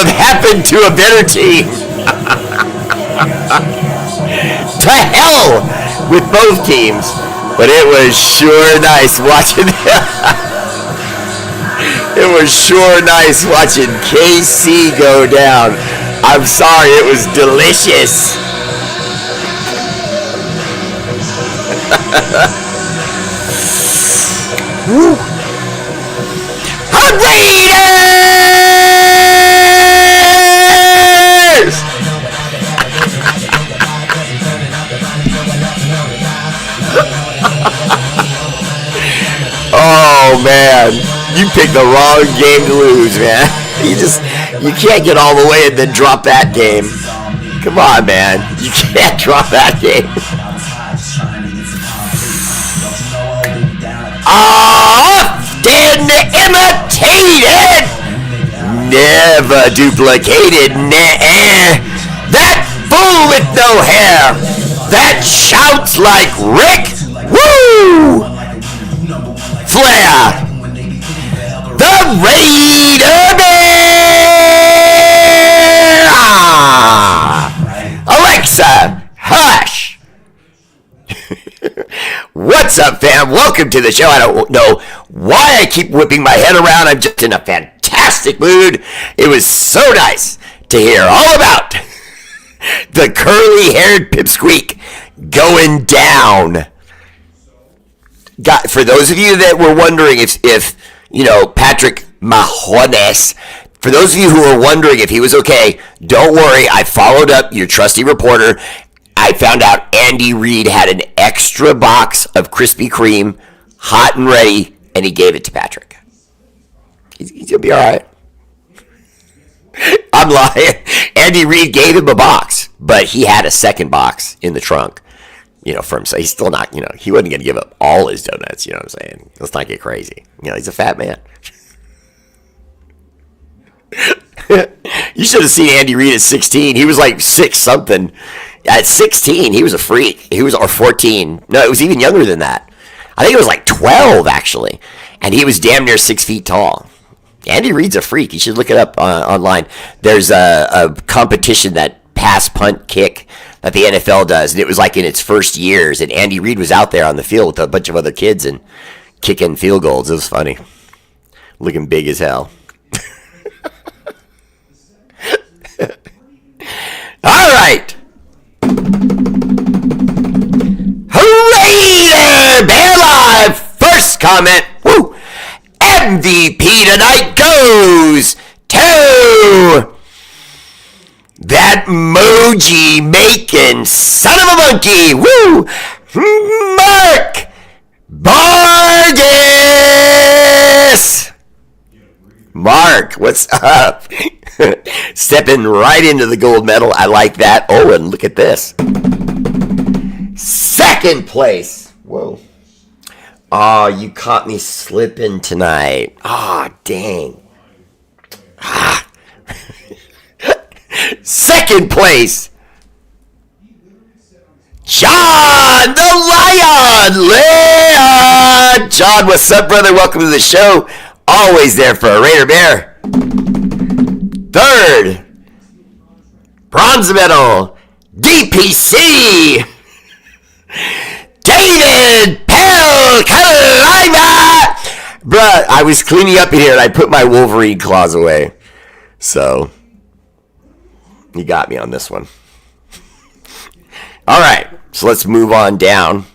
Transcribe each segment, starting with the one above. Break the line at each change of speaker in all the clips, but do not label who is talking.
have happened to a better team. To hell with both teams. But it was sure nice watching it was sure nice watching KC go down. I'm sorry, it was delicious. Woo. R8RBEAR! Oh man, you picked the wrong game to lose, man. You can't get all the way and then drop that game. Come on, man, you can't drop that game. Often imitated, never duplicated. That fool with no hair that shouts like Rick. Woo! Flair, the R8RBEAR. Alexa, hush. What's up, fam? Welcome to the show. I don't know why I keep whipping my head around. I'm just in a fantastic mood. It was so nice to hear all about the curly-haired pipsqueak going down. For those of you that were wondering if Patrick Mahomes, for those of you who were wondering if he was okay, don't worry. I followed up your trusty reporter. I found out Andy Reid had an extra box of Krispy Kreme, hot and ready, and he gave it to Patrick. He's going to be all right. I'm lying. Andy Reid gave him a box, but he had a second box in the trunk. For him, so he's still not, he wasn't going to give up all his donuts, you know what I'm saying? Let's not get crazy. He's a fat man. You should have seen Andy Reid at 16. He was like 6 something. At 16, he was a freak. He was, or 14. No, it was even younger than that. I think it was like 12, actually. And he was damn near 6 feet tall. Andy Reid's a freak. You should look it up online. There's a competition, that pass, punt, kick that the NFL does, and it was like in its first years, and Andy Reid was out there on the field with a bunch of other kids and kicking field goals. It was funny. Looking big as hell. All right. R8RBEAR Live. First comment. Woo. MVP tonight goes to that emoji making son of a monkey. Woo! Mark Vargas. Mark, what's up? Stepping right into the gold medal. I like that. Oh, and look at this. Second place. Whoa. Oh, you caught me slipping tonight. Oh, dang. Second place, John the Lion. Leon. John, what's up, brother? Welcome to the show. Always there for R8RBEAR. Third, bronze medal, DPC, David Pelkalima. Bruh, I was cleaning up in here and I put my Wolverine claws away. So you got me on this one. All right, so let's move on down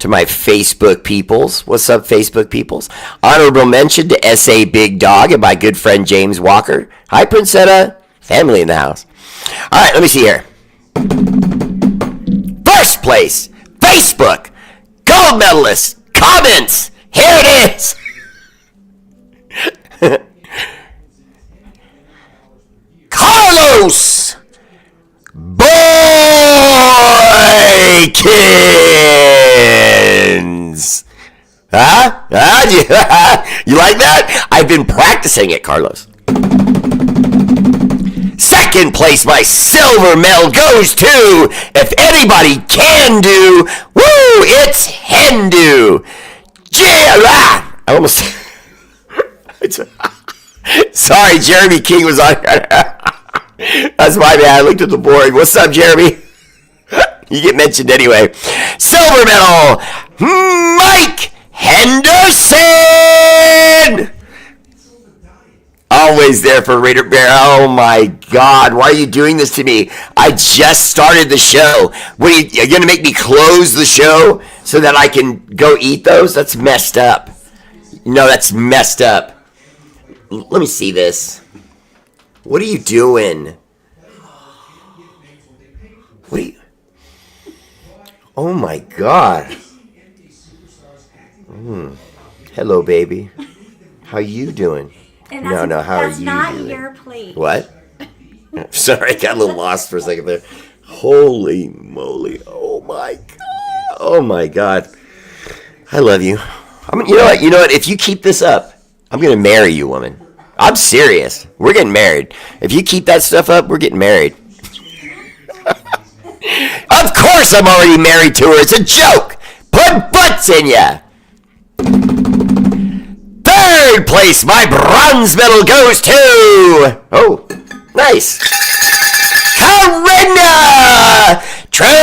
to my Facebook peoples. What's up, Facebook peoples? Honorable mention to S.A. Big Dog and my good friend James Walker. Hi, Princetta. Family in the house. All right, let me see here. First place, Facebook. Gold medalist. Comments. Here it is. Carlos Boykins. Huh? You like that? I've been practicing it, Carlos. Second place, my silver medal goes to, if anybody can do, woo, it's Hindu. I almost... Sorry, Jeremy King was on. That's my bad. I looked at the board. What's up, Jeremy? You get mentioned anyway. Silver medal, Mike Henderson. Always there for Raider Bear. Oh my God, why are you doing this to me? I just started the show. What are you going to make me close the show so that I can go eat those? That's messed up. No, that's messed up. Let me see this. What are you doing? What are you? Oh my God. Hello, baby. How you doing?
And
No, how are you
not
doing?
your plate.
What? Sorry, I got a little lost for a second there. Holy moly. Oh my God. Oh my God. I love you. I mean, you know what? If you keep this up, I'm going to marry you, woman. I'm serious. We're getting married. If you keep that stuff up, we're getting married. Of course I'm already married to her. It's a joke. Put butts in ya. Third place, my bronze medal goes to... Oh, nice. Corinna Trujillo!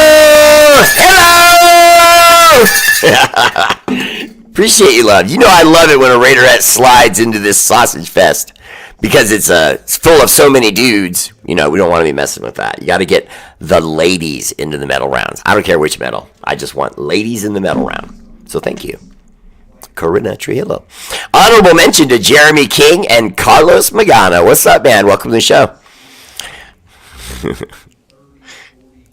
Appreciate you, love. You know I love it when a Raiderette slides into this sausage fest because it's full of so many dudes. We don't want to be messing with that. You got to get the ladies into the medal rounds. I don't care which medal. I just want ladies in the medal round. So thank you. Corinna Trujillo. Honorable mention to Jeremy King and Carlos Magana. What's up, man? Welcome to the show.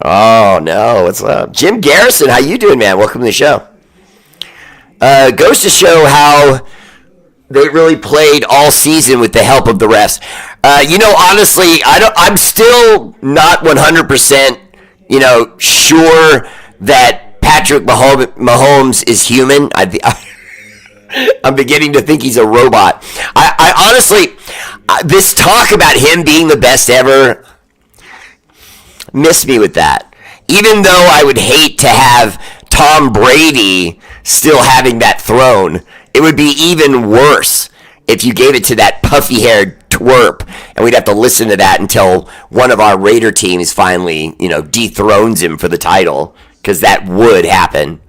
Oh, no. What's up? Jim Garrison, how you doing, man? Welcome to the show. Goes to show how they really played all season with the help of the refs. Honestly, I'm still not 100%, sure that Patrick Mahomes is human. I'm beginning to think he's a robot. I honestly, this talk about him being the best ever, miss me with that. Even though I would hate to have Tom Brady still having that throne, it would be even worse if you gave it to that puffy-haired twerp, and we'd have to listen to that until one of our Raider teams finally, dethrones him for the title, because that would happen.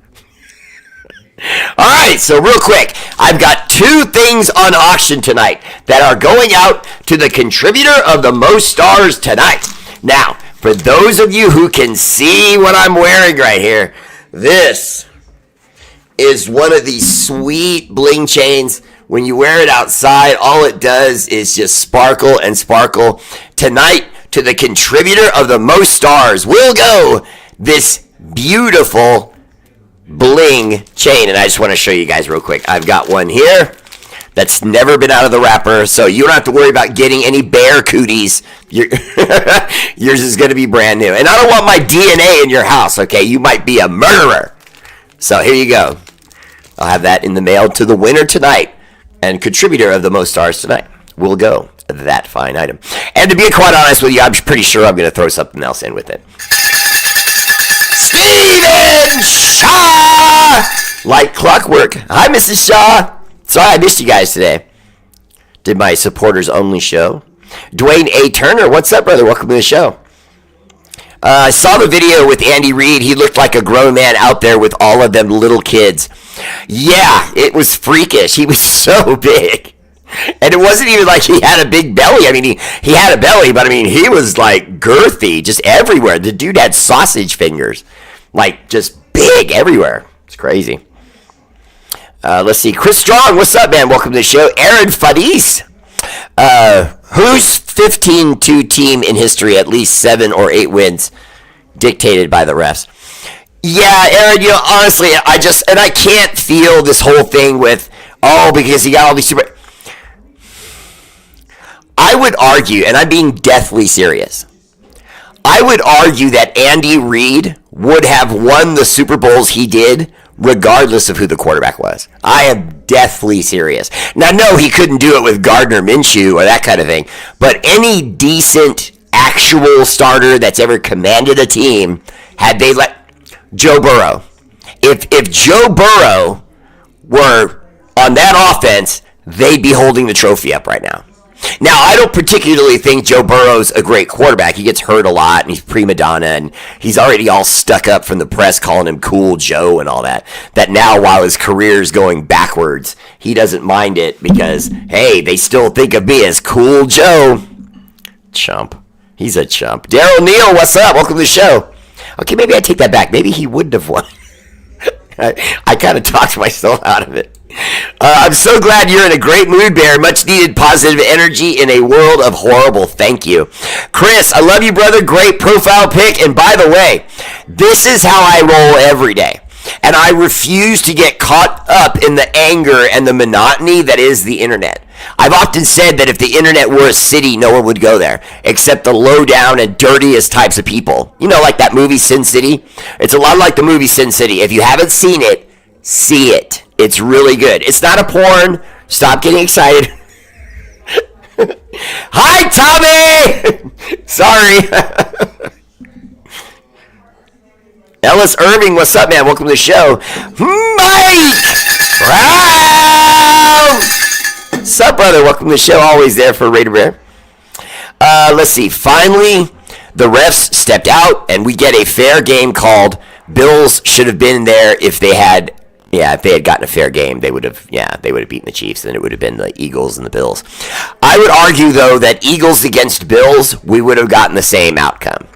All right, so real quick, I've got 2 things on auction tonight that are going out to the contributor of the most stars tonight. Now, for those of you who can see what I'm wearing right here, this is one of these sweet bling chains. When you wear it outside, all it does is just sparkle and sparkle. Tonight, to the contributor of the most stars will go this beautiful bling chain. And I just want to show you guys real quick. I've got one here that's never been out of the wrapper, so you don't have to worry about getting any bear cooties. Yours is going to be brand new. And I don't want my DNA in your house, okay? You might be a murderer. So here you go. I'll have that in the mail to the winner tonight. And contributor of the most stars tonight will go that fine item. And to be quite honest with you, I'm pretty sure I'm going to throw something else in with it. Steven Shaw! Like clockwork. Hi, Mrs. Shaw. Sorry I missed you guys today. Did my supporters only show. Dwayne A. Turner, what's up, brother? Welcome to the show. I saw the video with Andy Reid. He looked like a grown man out there with all of them little kids. Yeah, it was freakish. He was so big. And it wasn't even like he had a big belly. I mean, he had a belly, but I mean, he was like girthy just everywhere. The dude had sausage fingers. Like, just big everywhere. It's crazy. Let's see. Chris Strong, what's up, man? Welcome to the show. Aaron Fadis. Who's 15-2 team in history, at least 7 or 8 wins dictated by the refs? Yeah, Aaron, honestly, I can't feel this whole thing with, because he got all these super... I would argue, and I'm being deathly serious, I would argue that Andy Reid would have won the Super Bowls he did regardless of who the quarterback was. I am deathly serious. Now, no, he couldn't do it with Gardner Minshew or that kind of thing, but any decent actual starter that's ever commanded a team, had they let Joe Burrow, if Joe Burrow were on that offense, they'd be holding the trophy up right now. Now, I don't particularly think Joe Burrow's a great quarterback. He gets hurt a lot, and he's prima donna, and he's already all stuck up from the press calling him Cool Joe and all that. That now, while his career's going backwards, he doesn't mind it because, hey, they still think of me as Cool Joe. Chump. He's a chump. Daryl Neal, what's up? Welcome to the show. Okay, maybe I take that back. Maybe he wouldn't have won. I kind of talked myself out of it. I'm so glad you're in a great mood, Bear. Much needed positive energy in a world of horrible. Thank you. Chris, I love you, brother. Great profile pic. And by the way, this is how I roll every day. And I refuse to get caught up in the anger and the monotony that is the internet. I've often said that if the internet were a city, no one would go there, except the low down and dirtiest types of people. You know, like that movie Sin City? It's a lot like the movie Sin City. If you haven't seen it, see it. It's really good. It's not a porn. Stop getting excited. Hi, Tommy! Sorry. Ellis Irving, what's up, man? Welcome to the show. Mike Brown! What's up, brother? Welcome to the show. Always there for R8RBEAR. Let's see. Finally, the refs stepped out, and we get a fair game called. Bills should have been there if they had gotten a fair game. They would have beaten the Chiefs, and it would have been the Eagles and the Bills. I would argue, though, that Eagles against Bills, we would have gotten the same outcome.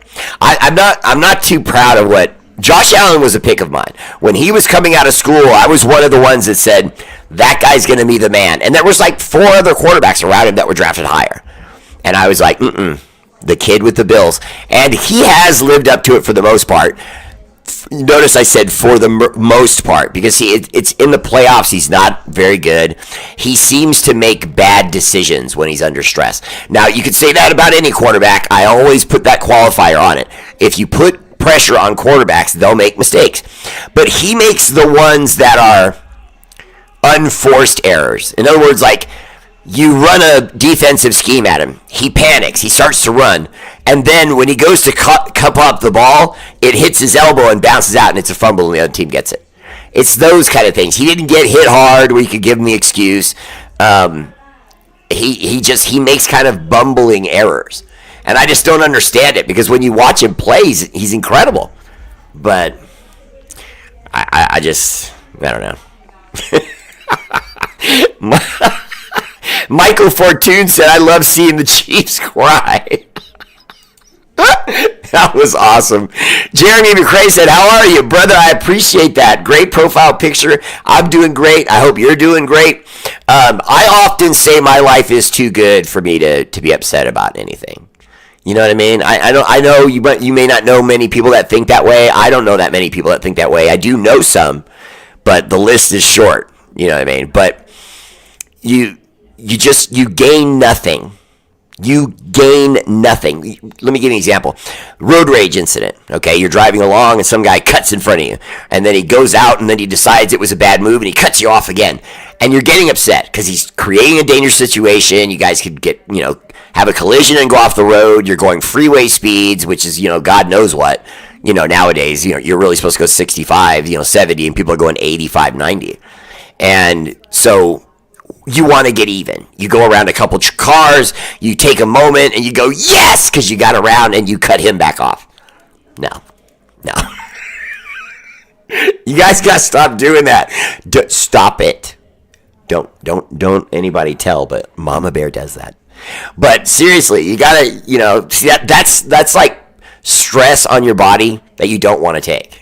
I'm not too proud of what Josh Allen was a pick of mine. When he was coming out of school, I was one of the ones that said, that guy's going to be the man. And there was like 4 other quarterbacks around him that were drafted higher. And I was like, the kid with the Bills. And he has lived up to it for the most part. Notice I said for the most part, because it's in the playoffs, he's not very good. He seems to make bad decisions when he's under stress. Now, you could say that about any quarterback. I always put that qualifier on it. If you put pressure on quarterbacks, they'll make mistakes. But he makes the ones that are unforced errors. In other words, like, you run a defensive scheme at him. He panics. He starts to run. And then when he goes to cup up the ball, it hits his elbow and bounces out, and it's a fumble, and the other team gets it. It's those kind of things. He didn't get hit hard where you could give him the excuse. He makes kind of bumbling errors. And I just don't understand it, because when you watch him play, he's incredible. But I don't know. Michael Fortune said, I love seeing the Chiefs cry. That was awesome. Jeremy McCrae said, how are you, brother? I appreciate that. Great profile picture. I'm doing great. I hope you're doing great. I often say my life is too good for me to be upset about anything. You know what I mean? I know you may not know many people that think that way. I don't know that many people that think that way. I do know some, but the list is short. You know what I mean? But you gain nothing. You gain nothing. Let me give you an example. Road rage incident. Okay, you're driving along and some guy cuts in front of you. And then he goes out and then he decides it was a bad move and he cuts you off again. And you're getting upset because he's creating a dangerous situation. You guys could have a collision and go off the road. You're going freeway speeds, which is, God knows what. Nowadays, you're really supposed to go 65, 70, and people are going 85, 90. And so you want to get even. You go around a couple cars, you take a moment, and you go, yes, because you got around and you cut him back off. No. You guys got to stop doing that. Stop it. Don't anybody tell, but Mama Bear does that. But seriously, you got to, see that's like stress on your body that you don't want to take.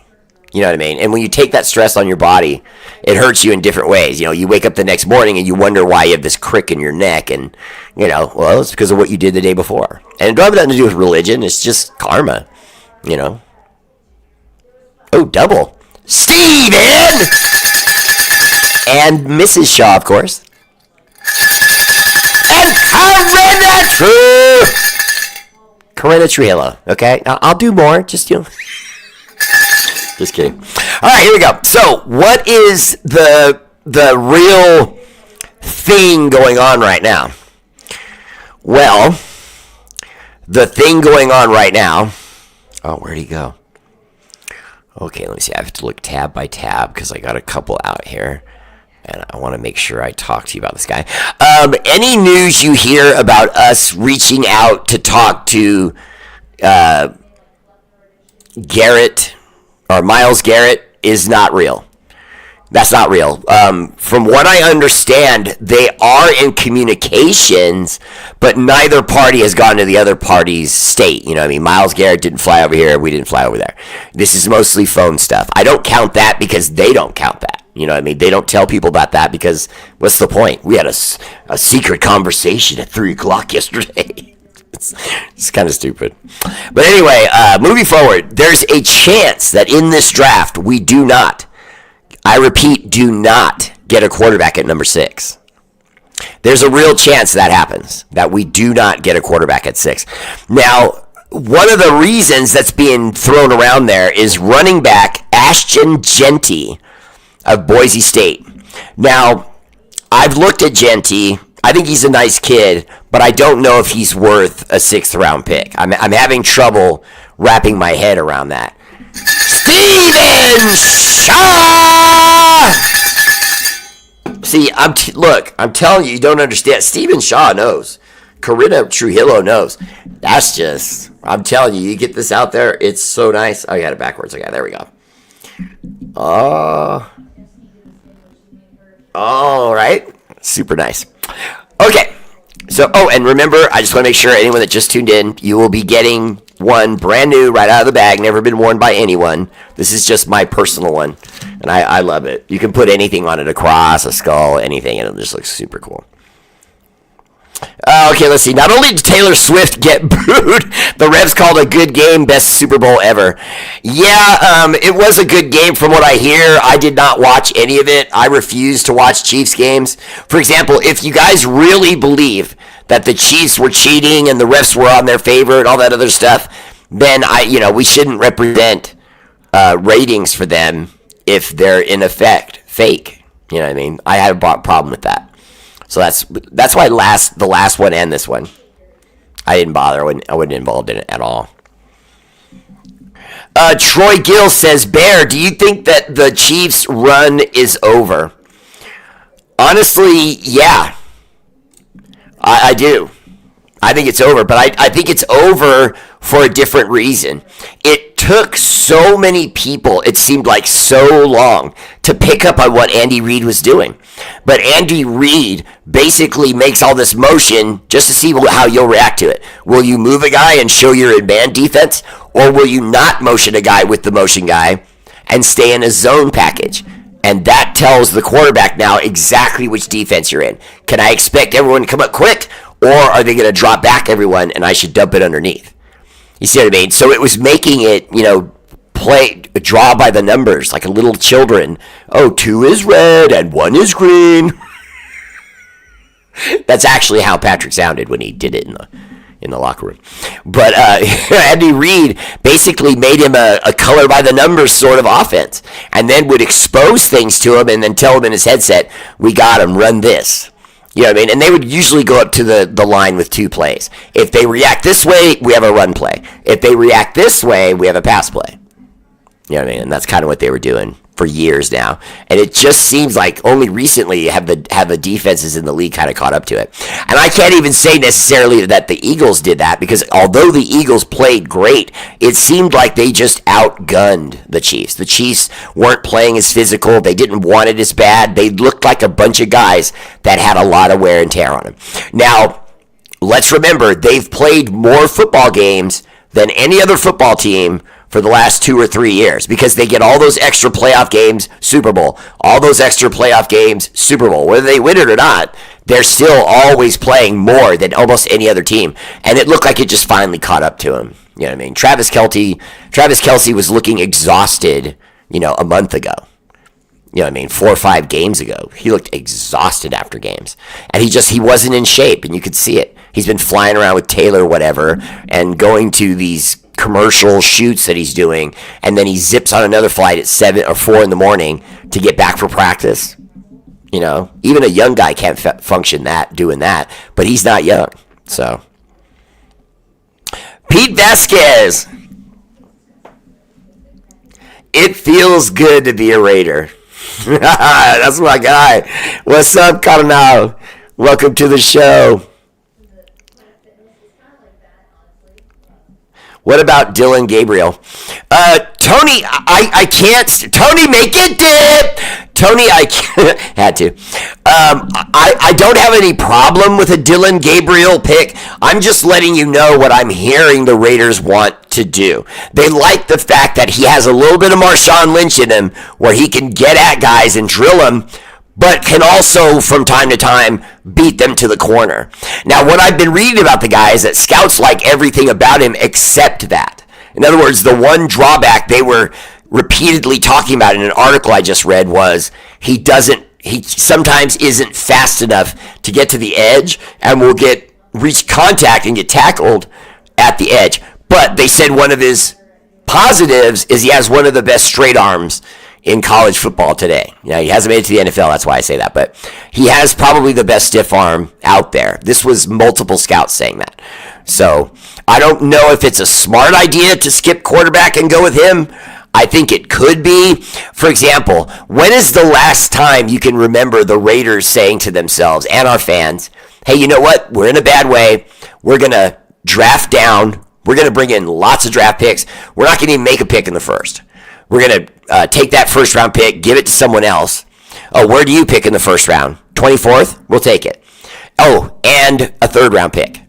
You know what I mean? And when you take that stress on your body, it hurts you in different ways. You wake up the next morning and you wonder why you have this crick in your neck. And, well, it's because of what you did the day before. And it don't have nothing to do with religion. It's just karma, Oh, double. Steven! And Mrs. Shaw, of course. And Corinna Trujillo. Okay? I'll do more. Just, Just kidding. All right, here we go. So, what is the real thing going on right now? Well, the thing going on right now. Oh, where'd he go? Okay, let me see. I have to look tab by tab because I got a couple out here. And I want to make sure I talk to you about this guy. Any news you hear about us reaching out to talk to Garrett or Myles Garrett is not real. That's not real. From what I understand, they are in communications, but neither party has gone to the other party's state. You know what I mean? Myles Garrett didn't fly over here. We didn't fly over there. This is mostly phone stuff. I don't count that because they don't count that. You know what I mean? They don't tell people about that because what's the point? We had a secret conversation at 3 o'clock yesterday. It's kind of stupid. But anyway, moving forward, there's a chance that in this draft we do not, I repeat, do not get a quarterback at number 6. There's a real chance that happens, that we do not get a quarterback at 6. Now, one of the reasons that's being thrown around there is running back Ashton Jeanty of Boise State. Now, I've looked at Jeanty. I think he's a nice kid, but I don't know if he's worth a 6th round pick. I'm having trouble wrapping my head around that. Steven Shaw! See, I'm telling you, you don't understand. Steven Shaw knows. Corinna Trujillo knows. That's just, I'm telling you, you get this out there, it's so nice. Oh, I got it backwards. Okay, there we go. All right. Super nice. Okay. So, and remember, I just want to make sure anyone that just tuned in, you will be getting one brand new right out of the bag, never been worn by anyone. This is just my personal one, and I love it. You can put anything on it, a cross, a skull, anything, and it just looks super cool. Okay, let's see. Not only did Taylor Swift get booed, the refs called a good game, best Super Bowl ever. Yeah, it was a good game from what I hear. I did not watch any of it. I refuse to watch Chiefs games. For example, if you guys really believe that the Chiefs were cheating and the refs were on their favor and all that other stuff, then we shouldn't represent ratings for them if they're in effect fake. You know what I mean? I have a problem with that. So that's why the last one and this one, I didn't bother. I wasn't involved in it at all. Troy Gill says, Bear, do you think that the Chiefs' run is over? Honestly, yeah. I do. I think it's over, but I think it's over for a different reason. It took so many people, it seemed like so long, to pick up on what Andy Reid was doing. But Andy Reid basically makes all this motion just to see how you'll react to it. Will you move a guy and show your man defense, or will you not motion a guy with the motion guy and stay in a zone package? And that tells the quarterback now exactly which defense you're in. Can I expect everyone to come up quick, or are they going to drop back everyone and I should dump it underneath? You see what I mean? So it was making it, draw by the numbers, like a little children. Oh, 2 is red and 1 is green. That's actually how Patrick sounded when he did it in the locker room. But Andy Reid basically made him a color by the numbers sort of offense, and then would expose things to him and then tell him in his headset, we got him, run this. You know what I mean? And they would usually go up to the line with 2 plays. If they react this way, we have a run play. If they react this way, we have a pass play. You know what I mean? And that's kind of what they were doing for years now. And it just seems like only recently have the defenses in the league kind of caught up to it. And I can't even say necessarily that the Eagles did that, because although the Eagles played great, it seemed like they just outgunned the Chiefs. The Chiefs weren't playing as physical. They didn't want it as bad. They looked like a bunch of guys that had a lot of wear and tear on them. Now, let's remember, they've played more football games than any other football team for the last 2 or 3 years, because they get all those extra playoff games, Super Bowl. All those extra playoff games, Super Bowl. Whether they win it or not, they're still always playing more than almost any other team. And it looked like it just finally caught up to him. You know what I mean? Travis Kelce was looking exhausted, a month ago. You know what I mean? 4 or 5 games ago. He looked exhausted after games. And he wasn't in shape, and you could see it. He's been flying around with Taylor, whatever, and going to these commercial shoots that he's doing, and then he zips on another flight at 7 or 4 in the morning to get back for practice. Even a young guy can't function doing that, but he's not young. So, Pete Vasquez. It feels good to be a Raider. That's my guy. What's up, Cardinal? Welcome to the show. What about Dylan Gabriel? Tony, I can't. Tony, make it dip. Tony, I can't, had to. I don't have any problem with a Dylan Gabriel pick. I'm just letting you know what I'm hearing the Raiders want to do. They like the fact that he has a little bit of Marshawn Lynch in him, where he can get at guys and drill them, but can also, from time to time, beat them to the corner. Now, what I've been reading about the guy is that scouts like everything about him except that. In other words, the one drawback they were repeatedly talking about in an article I just read was he sometimes isn't fast enough to get to the edge and will reach contact and get tackled at the edge. But they said one of his positives is he has one of the best straight arms in college football today. Now, he hasn't made it to the NFL, that's why I say that, but he has probably the best stiff arm out there. This was multiple scouts saying that. So, I don't know if it's a smart idea to skip quarterback and go with him. I think it could be. For example, when is the last time you can remember the Raiders saying to themselves and our fans, hey, you know what? We're in a bad way. We're going to draft down. We're going to bring in lots of draft picks. We're not going to even make a pick in the first. We're going to take that first round pick, give it to someone else. Oh, where do you pick in the first round? 24th? We'll take it. Oh, and a third round pick.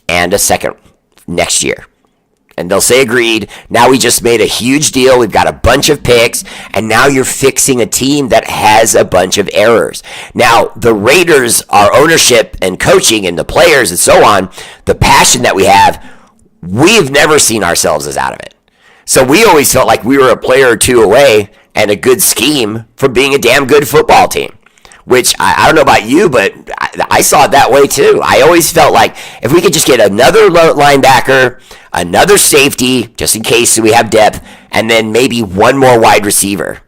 And a second next year. And they'll say agreed. Now we just made a huge deal. We've got a bunch of picks. And now you're fixing a team that has a bunch of errors. Now, the Raiders, our ownership and coaching and the players and so on, the passion that we have, we've never seen ourselves as out of it. So we always felt like we were a player or two away and a good scheme from being a damn good football team. Which, I don't know about you, but I saw it that way too. I always felt like if we could just get another linebacker, another safety, just in case we have depth, and then maybe one more wide receiver.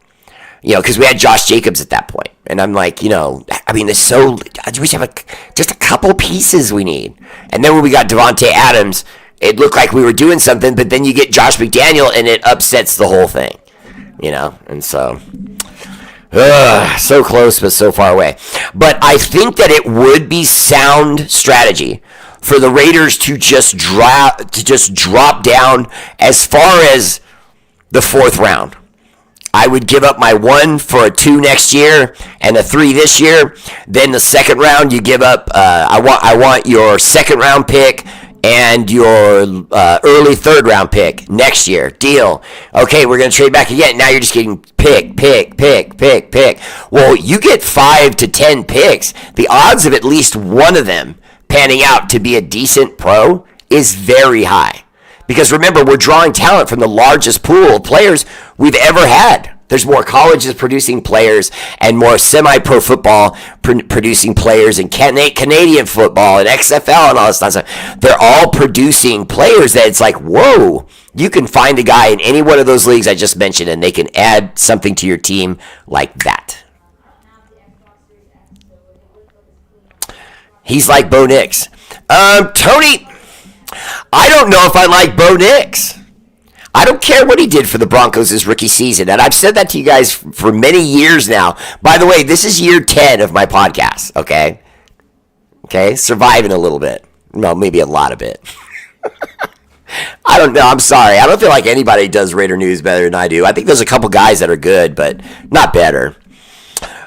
You know, because we had Josh Jacobs at that point. And I'm like, there's so, we have just a couple pieces we need. And then when we got Devontae Adams, it looked like we were doing something, but then you get Josh McDaniel and it upsets the whole thing. And so... so close, but so far away. But I think that it would be sound strategy for the Raiders to just drop down as far as the fourth round. I would give up my 1 for a 2 next year and a 3 this year. Then the second round, you give up. I want your second round pick and your early third round pick next year. Deal. Okay, we're going to trade back again. Now you're just getting pick. Well, you get 5 to 10 picks. The odds of at least one of them panning out to be a decent pro is very high. Because remember, we're drawing talent from the largest pool of players we've ever had. There's more colleges producing players and more semi-pro football producing players and Canadian football and XFL and all this stuff. They're all producing players that it's like, whoa, you can find a guy in any one of those leagues I just mentioned and they can add something to your team like that. He's like Bo Nix. Tony, I don't know if I like Bo Nix. I don't care what he did for the Broncos his rookie season, and I've said that to you guys for many years now. By the way, this is year 10 of my podcast, okay? Okay, surviving a little bit. No, maybe a lot of it. I don't know, I'm sorry. I don't feel like anybody does Raider News better than I do. I think there's a couple guys that are good, but not better.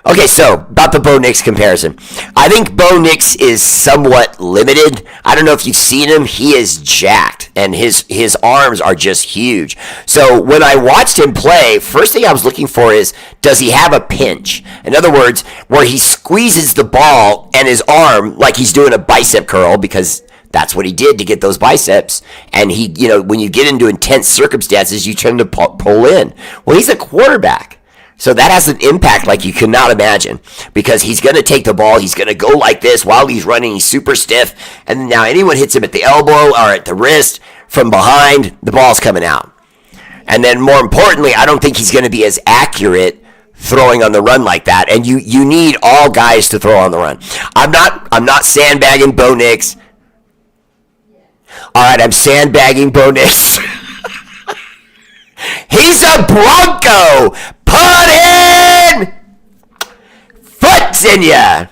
Okay, so about the Bo Nix comparison. I think Bo Nix is somewhat limited. I don't know if you've seen him. He is jacked, and his arms are just huge. So when I watched him play, first thing I was looking for is, does he have a pinch? In other words, where he squeezes the ball and his arm like he's doing a bicep curl, because that's what he did to get those biceps. And he, when you get into intense circumstances, you tend to pull in. Well, he's a quarterback. So that has an impact like you cannot imagine, because he's going to take the ball, he's going to go like this while he's running, he's super stiff, and now anyone hits him at the elbow or at the wrist from behind, the ball's coming out. And then more importantly, I don't think he's going to be as accurate throwing on the run like that, and you need all guys to throw on the run. I'm not sandbagging Bo Nix. All right, I'm sandbagging Bo Nix. He's a Bronco. Put in! nuts in ya.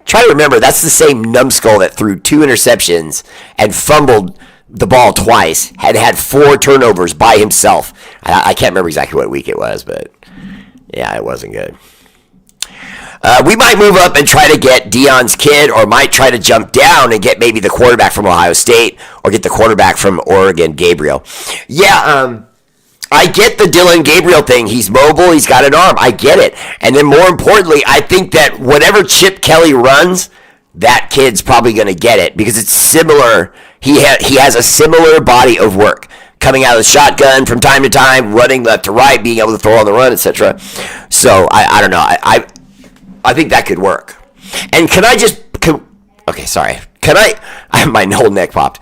Try to remember, that's the same numbskull that threw 2 interceptions and fumbled the ball twice, had 4 turnovers by himself. I can't remember exactly what week it was, but yeah, it wasn't good. We might move up and try to get Deion's kid, or might try to jump down and get maybe the quarterback from Ohio State, or get the quarterback from Oregon, Gabriel. Yeah, I get the Dylan Gabriel thing. He's mobile. He's got an arm. I get it. And then more importantly, I think that whatever Chip Kelly runs, that kid's probably going to get it because it's similar. He has a similar body of work. Coming out of the shotgun from time to time, running left to right, being able to throw on the run, etc. So, I don't know. I think that could work. And okay, sorry. My whole neck popped.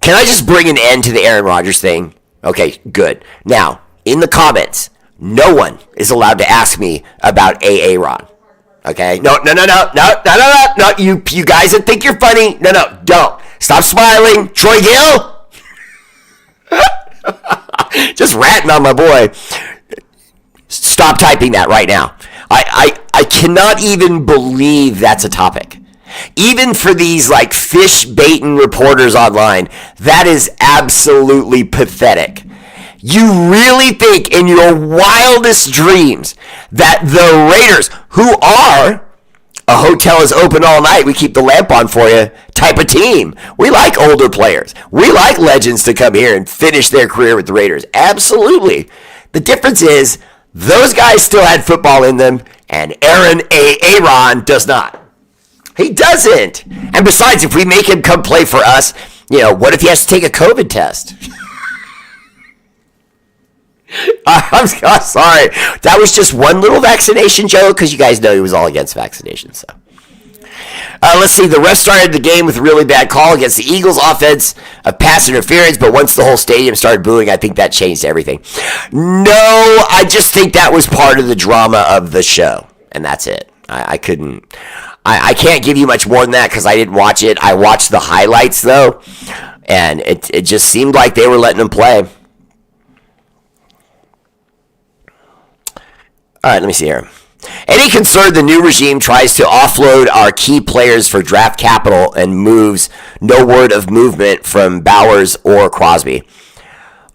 Can I just bring an end to the Aaron Rodgers thing? Okay, good. Now, in the comments, no one is allowed to ask me about Aaron. Okay? No. You guys that think you're funny, no, don't. Stop smiling. Troy Gill? Just ratting on my boy. Stop typing that right now. I cannot even believe that's a topic. Even for these like fish baiting reporters online, that is absolutely pathetic. You really think in your wildest dreams that the Raiders, who are a hotel is open all night, we keep the lamp on for you type of team. We like older players. We like legends to come here and finish their career with the Raiders. Absolutely. The difference is those guys still had football in them, and Aaron does not. He doesn't. And besides, if we make him come play for us, what if he has to take a COVID test? I'm sorry. That was just one little vaccination joke because you guys know he was all against vaccinations. So, let's see. The ref started the game with a really bad call against the Eagles' offense of pass interference, but once the whole stadium started booing, I think that changed everything. No, I just think that was part of the drama of the show, and that's it. I can't give you much more than that because I didn't watch it. I watched the highlights, though, and it just seemed like they were letting him play. All right, let me see here. Any concern the new regime tries to offload our key players for draft capital and moves no word of movement from Bowers or Crosby?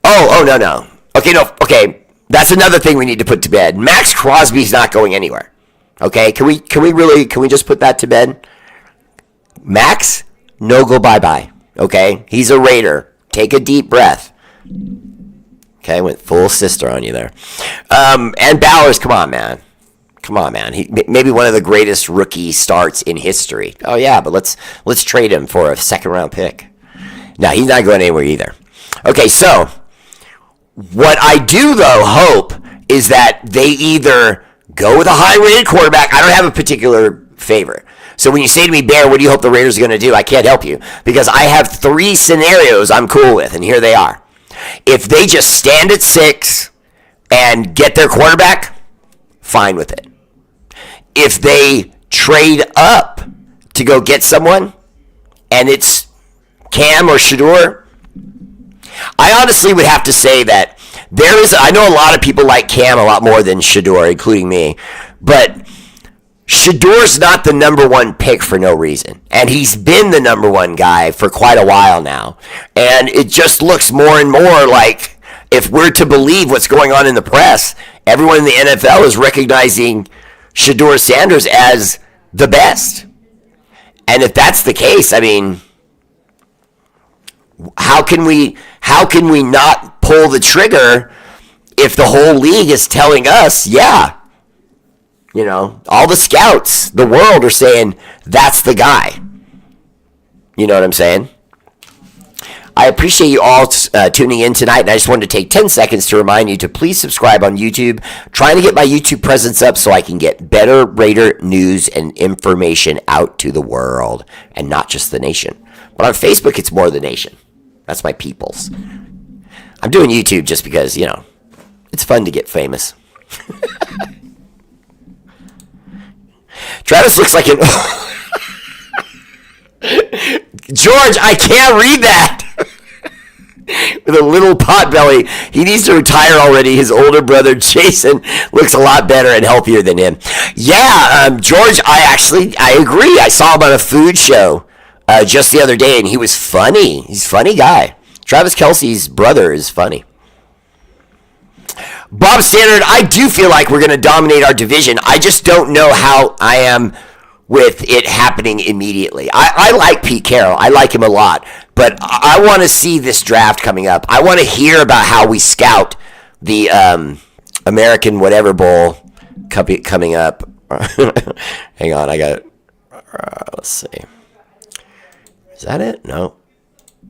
Oh, no. Okay, that's another thing we need to put to bed. Max Crosby's not going anywhere. Okay, can we just put that to bed? Max, no go bye-bye. Okay, he's a Raider. Take a deep breath. Okay, I went full sister on you there. And Bowers, come on, man. He maybe one of the greatest rookie starts in history. Oh yeah, but let's trade him for a second-round pick. No, he's not going anywhere either. Okay, so what I do though hope is that they either go with a high-rated quarterback. I don't have a particular favorite. So when you say to me, Bear, what do you hope the Raiders are going to do? I can't help you because I have 3 scenarios I'm cool with, and here they are. If they just stand at 6 and get their quarterback, fine with it. If they trade up to go get someone and it's Cam or Shedeur, I honestly would have to say that I know a lot of people like Cam a lot more than Shedeur, including me, but Shedeur's not the number 1 pick for no reason. And he's been the number 1 guy for quite a while now. And it just looks more and more like, if we're to believe what's going on in the press, everyone in the NFL is recognizing Shedeur Sanders as the best. And if that's the case, I mean, how can we not pull the trigger if the whole league is telling us, yeah, all the scouts, the world are saying that's the guy. You know what I'm saying? I appreciate you all tuning in tonight, and I just wanted to take 10 seconds to remind you to please subscribe on YouTube. Trying to get my YouTube presence up so I can get better Raider news and information out to the world, and not just the nation. But on Facebook, it's more the nation. That's my peoples. I'm doing YouTube just because, it's fun to get famous. Travis looks like an... George, I can't read that. the little potbelly. He needs to retire already. His older brother, Jason, looks a lot better and healthier than him. Yeah, George, I agree. I saw him on a food show just the other day, and he was funny. He's a funny guy. Travis Kelce's brother is funny. Bob Standard, I do feel like we're going to dominate our division. I just don't know how I am with it happening immediately. I like Pete Carroll. I like him a lot. But I want to see this draft coming up. I want to hear about how we scout the American whatever bowl coming up. Hang on, I got it. Let's see. Is that it? No.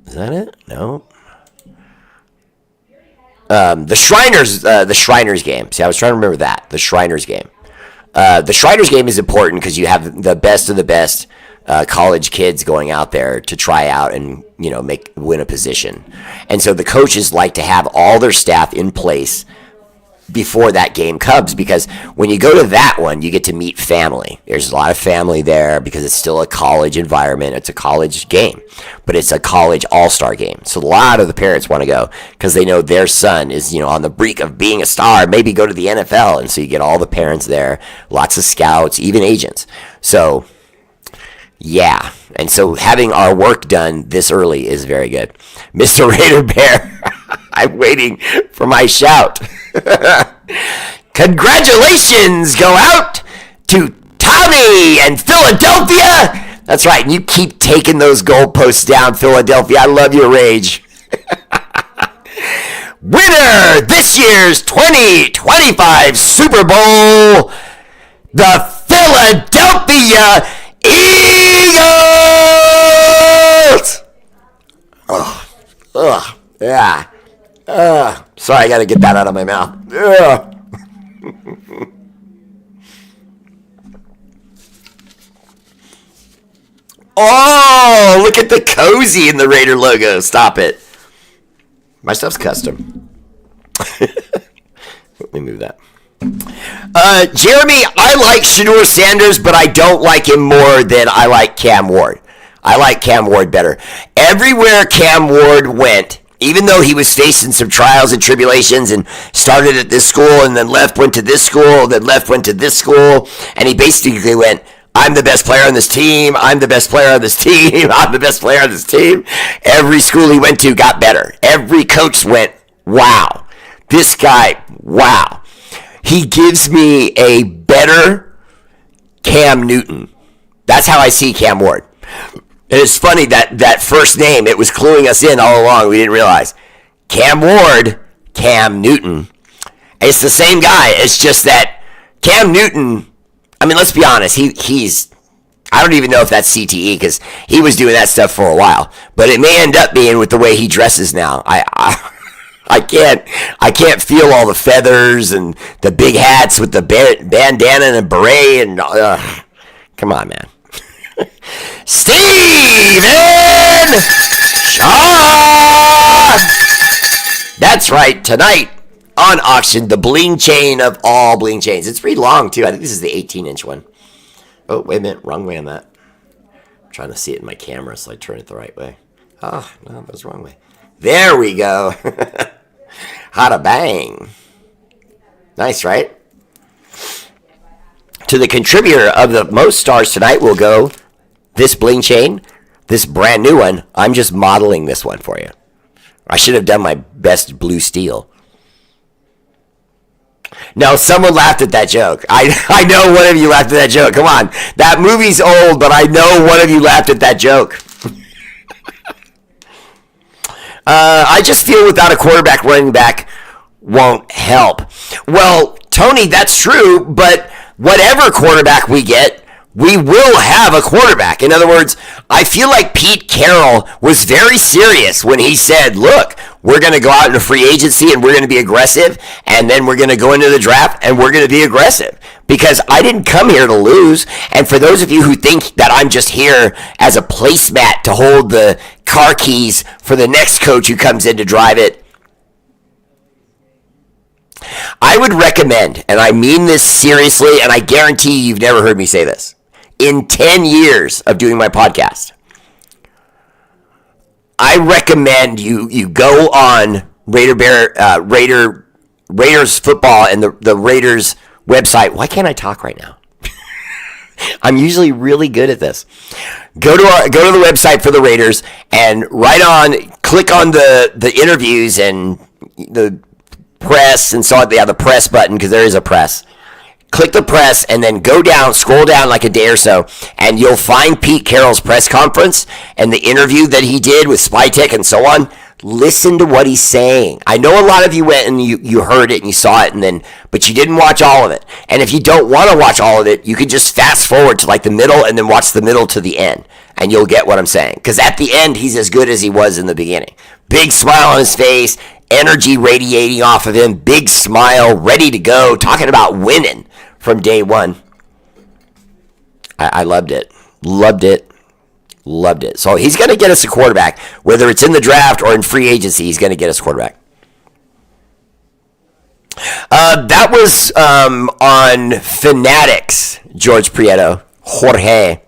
Is that it? No. The Shriners game. See, I was trying to remember that. The Shriners game. The Shriners game is important because you have the best of the best college kids going out there to try out and win a position. And so the coaches like to have all their staff in place before that game comes, because when you go to that one, you get to meet family. There's a lot of family there because it's still a college environment. It's a college game, but it's a college all-star game. So a lot of the parents want to go because they know their son is, on the brink of being a star, maybe go to the NFL. And so you get all the parents there, lots of scouts, even agents. So yeah. And so having our work done this early is very good. Mr. R8RBEAR, I'm waiting for my shout. Congratulations go out to Tommy and Philadelphia. That's right. And you keep taking those goalposts down, Philadelphia. I love your rage. Winner this year's 2025 Super Bowl, the Philadelphia Eagles. Yeah. Sorry, I got to get that out of my mouth. Oh, look at the cozy in the Raider logo. Stop it. My stuff's custom. Let me move that. Jeremy, I like Shedeur Sanders, but I don't like him more than I like Cam Ward. I like Cam Ward better. Everywhere Cam Ward went, even though he was facing some trials and tribulations and started at this school and then left, went to this school, then left, went to this school, and he basically went, I'm the best player on this team, I'm the best player on this team, I'm the best player on this team. Every school he went to got better. Every coach went, wow, this guy, wow. He gives me a better Cam Newton. That's how I see Cam Ward. It's funny that first name, it was cluing us in all along. We didn't realize. Cam Ward, Cam Newton. It's the same guy. It's just that Cam Newton, I mean, let's be honest. He's, I don't even know if that's CTE because he was doing that stuff for a while. But it may end up being with the way he dresses now. I can't feel all the feathers and the big hats with the bandana and a beret and come on, man. Steven Shaw! That's right, tonight on auction, the bling chain of all bling chains. It's pretty long, too. I think this is the 18-inch one. Oh, wait a minute, wrong way on that. I'm trying to see it in my camera, so I turn it the right way. Oh, no, that was the wrong way. There we go. Hada bang. Nice, right? To the contributor of the most stars tonight will go this bling chain, this brand new one. I'm just modeling this one for you. I should have done my best blue steel. No, someone laughed at that joke. I know one of you laughed at that joke. Come on. That movie's old, but I know one of you laughed at that joke. I just feel without a quarterback, running back won't help. Well, Tony, that's true, but whatever quarterback we get, we will have a quarterback. In other words, I feel like Pete Carroll was very serious when he said, look, we're going to go out into free agency and we're going to be aggressive, and then we're going to go into the draft and we're going to be aggressive. Because I didn't come here to lose. And for those of you who think that I'm just here as a placemat to hold the car keys for the next coach who comes in to drive it, I would recommend, and I mean this seriously, and I guarantee you've never heard me say this, in 10 years of doing my podcast, I recommend you go on Raiders football and the Raiders website. Why can't I talk right now? I'm usually really good at this. Go to the website for the Raiders and click on the interviews and the press and so on. They have the press button because there is a press. Click the press and then scroll down like a day or so, and you'll find Pete Carroll's press conference and the interview that he did with Spytech and so on. Listen to what he's saying. I know a lot of you went and you heard it and you saw it, but you didn't watch all of it. And if you don't want to watch all of it, you can just fast forward to like the middle and then watch the middle to the end, and you'll get what I'm saying. Because at the end, he's as good as he was in the beginning. Big smile on his face, energy radiating off of him, big smile, ready to go, talking about winning from day one. I loved it. Loved it. So he's going to get us a quarterback. Whether it's in the draft or in free agency, he's going to get us a quarterback. That was on Fanatics, George Prieto. Jorge.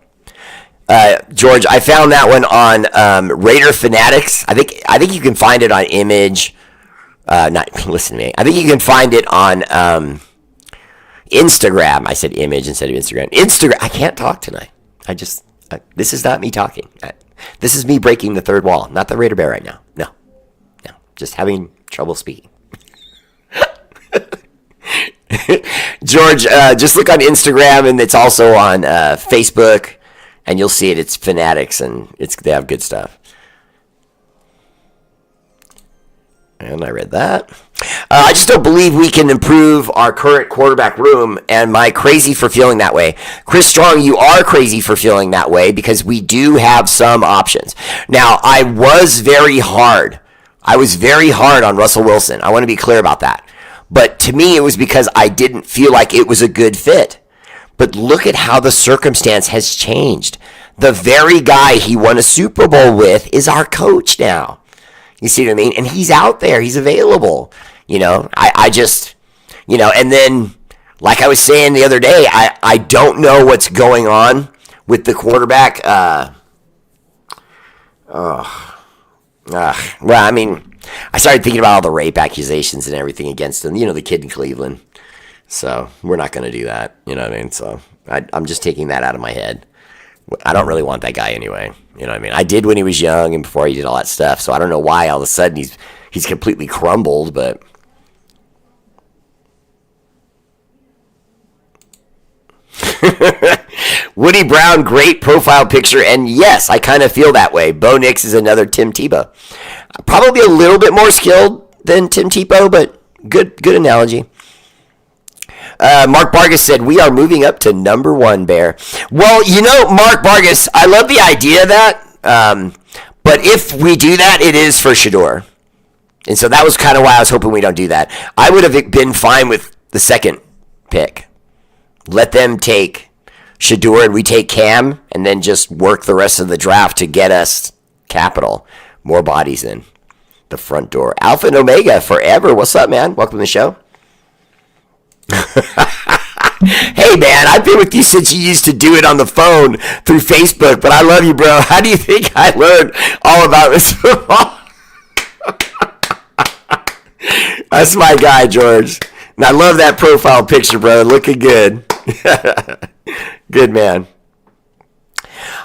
George, I found that one on Raider Fanatics. I think you can find it on Image. Listen to me. I think you can find it on Instagram. I said Image instead of Instagram. Instagram. I can't talk tonight. This is not me talking. This is me breaking the third wall. Not the R8RBEAR right now. No. Just having trouble speaking. George, just look on Instagram, and it's also on Facebook, and you'll see it. It's Fanatics, and they have good stuff. And I read that. I just don't believe we can improve our current quarterback room. Am I crazy for feeling that way? Chris Strong, you are crazy for feeling that way because we do have some options. Now, I was very hard on Russell Wilson. I want to be clear about that. But to me, it was because I didn't feel like it was a good fit. But look at how the circumstance has changed. The very guy he won a Super Bowl with is our coach now. You see what I mean? And he's out there. He's available. I just, and then, like I was saying the other day, I don't know what's going on with the quarterback. Well, I mean, I started thinking about all the rape accusations and everything against him. The kid in Cleveland. So we're not going to do that. You know what I mean? So I'm just taking that out of my head. I don't really want that guy anyway. You know what I mean? I did when he was young and before he did all that stuff. So I don't know why all of a sudden he's completely crumbled, but Woody Brown, great profile picture, and yes, I kind of feel that way. Bo Nix is another Tim Tebow. Probably a little bit more skilled than Tim Tebow, but good analogy. Mark Vargas said, we are moving up to number 1, Bear. Well, Mark Vargas, I love the idea of that, but if we do that, it is for Shedeur. And so that was kind of why I was hoping we don't do that. I would have been fine with the second pick. Let them take Shedeur and we take Cam, and then just work the rest of the draft to get us capital. More bodies in the front door. Alpha and Omega forever. What's up, man? Welcome to the show. Hey man, I've been with you since you used to do it on the phone through Facebook, but I love you, bro. How do you think I learned all about this football? That's my guy, George. And I love that profile picture, bro. Looking good. Good man.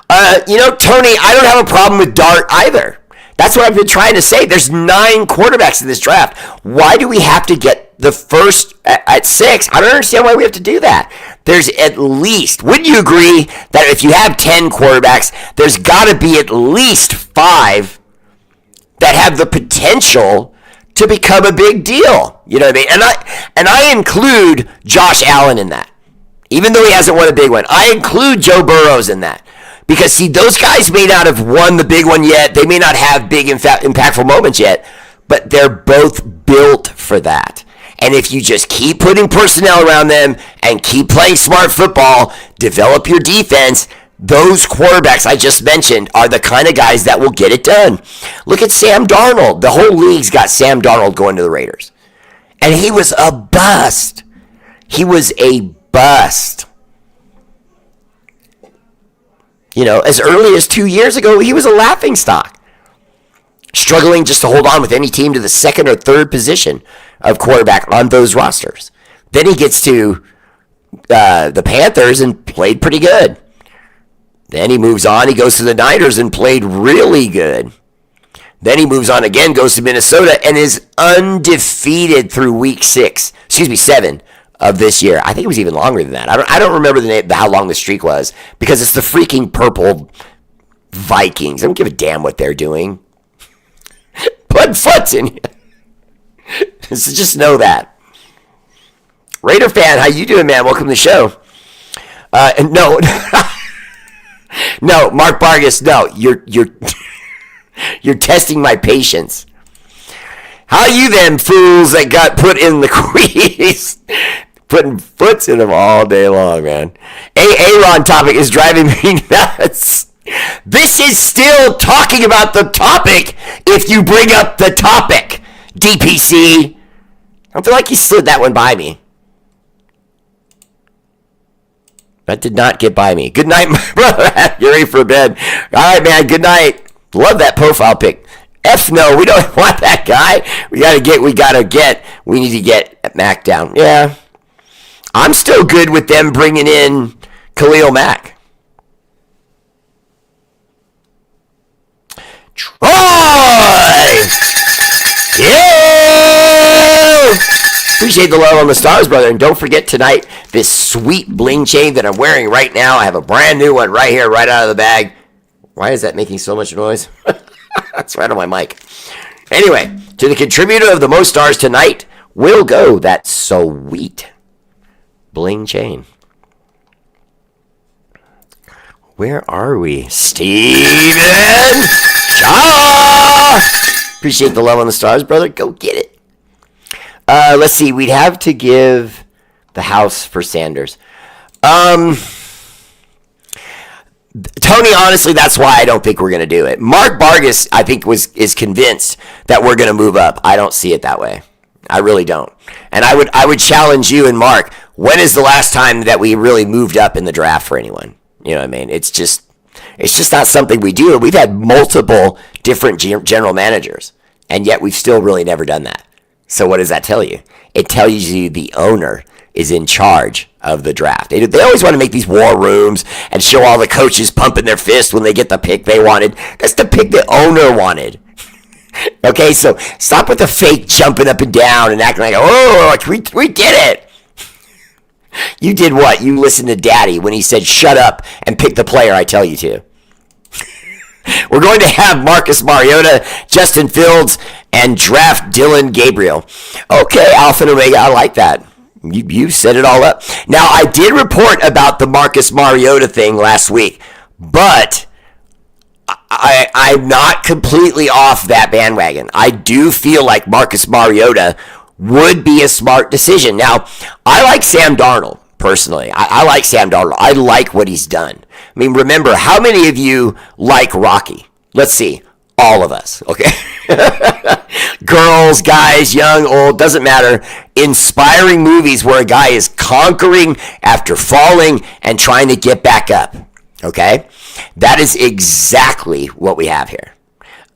Tony, I don't have a problem with Dart either. That's what I've been trying to say. There's 9 quarterbacks in this draft. Why do we have to get the first at 6? I don't understand why we have to do that. There's at least, wouldn't you agree that if you have 10 quarterbacks, there's got to be at least 5 that have the potential to become a big deal? You know what I mean? And I include Josh Allen in that. Even though he hasn't won a big one, I include Joe Burrows in that. Because, see, those guys may not have won the big one yet. They may not have big, impactful moments yet. But they're both built for that. And if you just keep putting personnel around them and keep playing smart football, develop your defense, those quarterbacks I just mentioned are the kind of guys that will get it done. Look at Sam Darnold. The whole league's got Sam Darnold going to the Raiders. And he was a bust. He was a bust. As early as 2 years ago, he was a laughingstock. struggling just to hold on with any team to the second or third position of quarterback on those rosters. Then he gets to the Panthers and played pretty good. Then he moves on. He goes to the Niners and played really good. Then he moves on again, goes to Minnesota, and is undefeated through week 7 of this year. I think it was even longer than that. I don't remember how long the streak was because it's the freaking purple Vikings. I don't give a damn what they're doing. Put foots in you. So just know that. Raider fan, how you doing, man? Welcome to the show. No, no, Mark Vargas, no, you're you're testing my patience. How you them fools that got put in the quiz? Putting foots in them all day long, man. Aaron topic is driving me nuts. This is still talking about the topic if you bring up the topic, DPC. I feel like he slid that one by me. That did not get by me. Good night, my brother. You're ready for bed. All right, man. Good night. Love that profile pic. F no, we don't want that guy. We need to get Mac down. Yeah. I'm still good with them bringing in Khalil Mack. Troy! Yeah! Appreciate the love on the stars, brother. And don't forget tonight, this sweet bling chain that I'm wearing right now. I have a brand new one right here, right out of the bag. Why is that making so much noise? That's right on my mic. Anyway, to the contributor of the most stars tonight will go that sweet bling chain. Where are we? Steven! Cha! Appreciate the love on the stars, brother. Go get it. Let's see. We'd have to give the house for Sanders. Tony, honestly, that's why I don't think we're going to do it. Mark Vargas, I think, is convinced that we're going to move up. I don't see it that way. I really don't. And I would challenge you and Mark. When is the last time that we really moved up in the draft for anyone? You know what I mean? It's just not something we do. We've had multiple different general managers, and yet we've still really never done that. So what does that tell you? It tells you the owner is in charge of the draft. They always want to make these war rooms and show all the coaches pumping their fist when they get the pick they wanted. That's the pick the owner wanted. Okay, so stop with the fake jumping up and down and acting like, oh, we did it. You did what? You listened to Daddy when he said shut up and pick the player I tell you to. We're going to have Marcus Mariota, Justin Fields, and draft Dylan Gabriel. Okay, Alpha and Omega, I like that. You set it all up. Now, I did report about the Marcus Mariota thing last week, but I'm not completely off that bandwagon. I do feel like Marcus Mariota would be a smart decision. Now, I like Sam Darnold, personally. I like Sam Darnold. I like what he's done. I mean, remember, how many of you like Rocky? Let's see. All of us, okay? Girls, guys, young, old, doesn't matter. Inspiring movies where a guy is conquering after falling and trying to get back up, okay? That is exactly what we have here.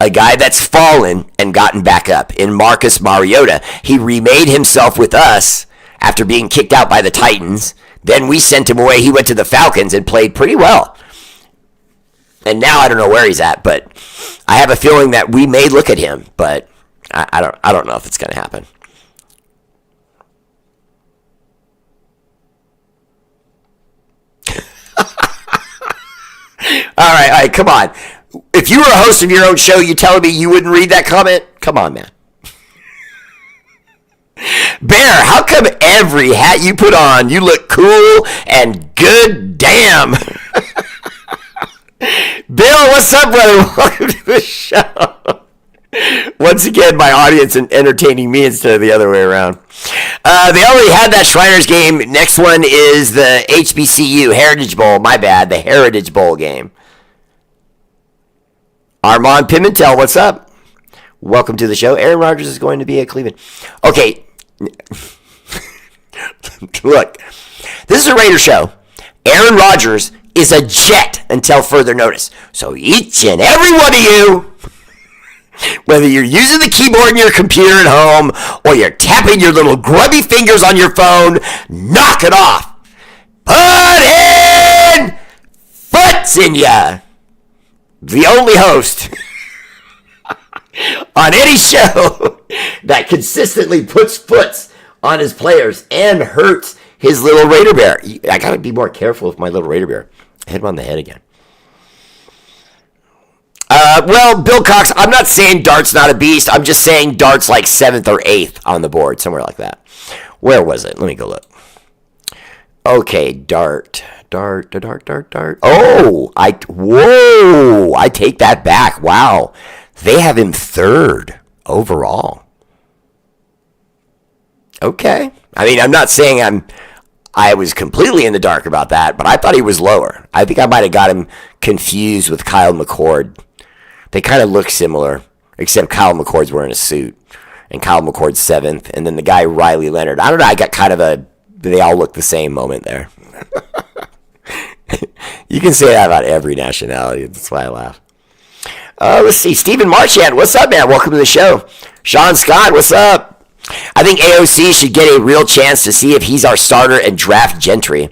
A guy that's fallen and gotten back up. In Marcus Mariota, he remade himself with us after being kicked out by the Titans. Then we sent him away. He went to the Falcons and played pretty well. And now I don't know where he's at, but I have a feeling that we may look at him, but I don't know if it's going to happen. All right, come on. If you were a host of your own show, you telling me you wouldn't read that comment? Come on, man. Bear, how come every hat you put on, you look cool and good damn? Bill, what's up, brother? Welcome to the show. Once again, my audience entertaining me instead of the other way around. They already had that Shriners game. Next one is the HBCU Heritage Bowl. My bad, the Heritage Bowl game. Armand Pimentel, what's up? Welcome to the show. Aaron Rodgers is going to be at Cleveland. Okay. Look, this is a Raider show. Aaron Rodgers is a Jet until further notice. So each and every one of you Whether you're using the keyboard in your computer at home or you're tapping your little grubby fingers on your phone, knock it off. Put in Foots in ya. The only host on any show that consistently puts foots on his players and hurts his little Raider Bear. I gotta be more careful with my little Raider Bear. I hit him on the head again. Well, Bill Cox, I'm not saying Dart's not a beast. I'm just saying Dart's like 7th or 8th on the board, somewhere like that. Where was it? Let me go look. Okay, Dart. Oh, I take that back. Wow. They have him 3rd overall. Okay. I mean, I'm not saying I was completely in the dark about that, but I thought he was lower. I think I might have got him confused with Kyle McCord. They kind of look similar, except Kyle McCord's wearing a suit, and Kyle McCord's 7th, and then the guy Riley Leonard. I don't know, I got kind of they all look the same moment there. You can say that about every nationality. That's why I laugh. Let's see. Stephen Marchand, what's up, man? Welcome to the show. Sean Scott, what's up? I think AOC should get a real chance to see if he's our starter and draft Genty.